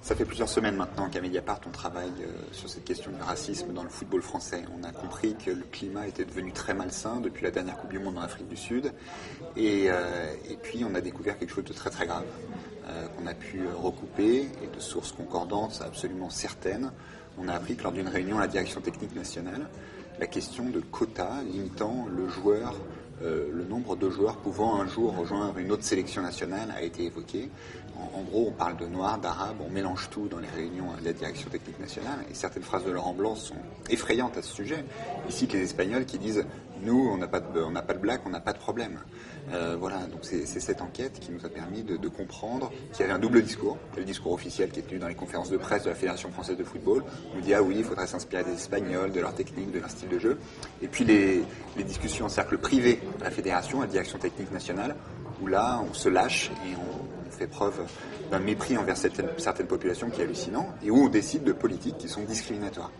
Ça fait plusieurs semaines maintenant qu'à Mediapart, on travaille sur cette question du racisme dans le football français. On a compris que le climat était devenu très malsain depuis la dernière Coupe du Monde en Afrique du Sud. Et puis, on a découvert quelque chose de très très grave qu'on a pu recouper, et de sources concordantes absolument certaines. On a appris que lors d'une réunion à la direction technique nationale, la question de quotas limitant le nombre de joueurs pouvant un jour rejoindre une autre sélection nationale a été évoquée. En gros, on parle de noirs, d'arabes, on mélange tout dans les réunions de la direction technique nationale, et certaines phrases de Laurent Blanc sont effrayantes à ce sujet. Il cite les Espagnols qui disent « Nous, on n'a pas de blague, on n'a pas de problème ». Voilà, donc c'est cette enquête qui nous a permis de comprendre qu'il y avait un double discours. Le discours officiel qui est tenu dans les conférences de presse de la Fédération française de football, où on dit « Ah oui, il faudrait s'inspirer des Espagnols, de leur technique, de leur style de jeu ». Et puis les discussions en cercle privé à la Fédération, à la direction technique nationale, où là, on se lâche et on fait preuve d'un mépris envers certaines populations qui est hallucinant, et où on décide de politiques qui sont discriminatoires.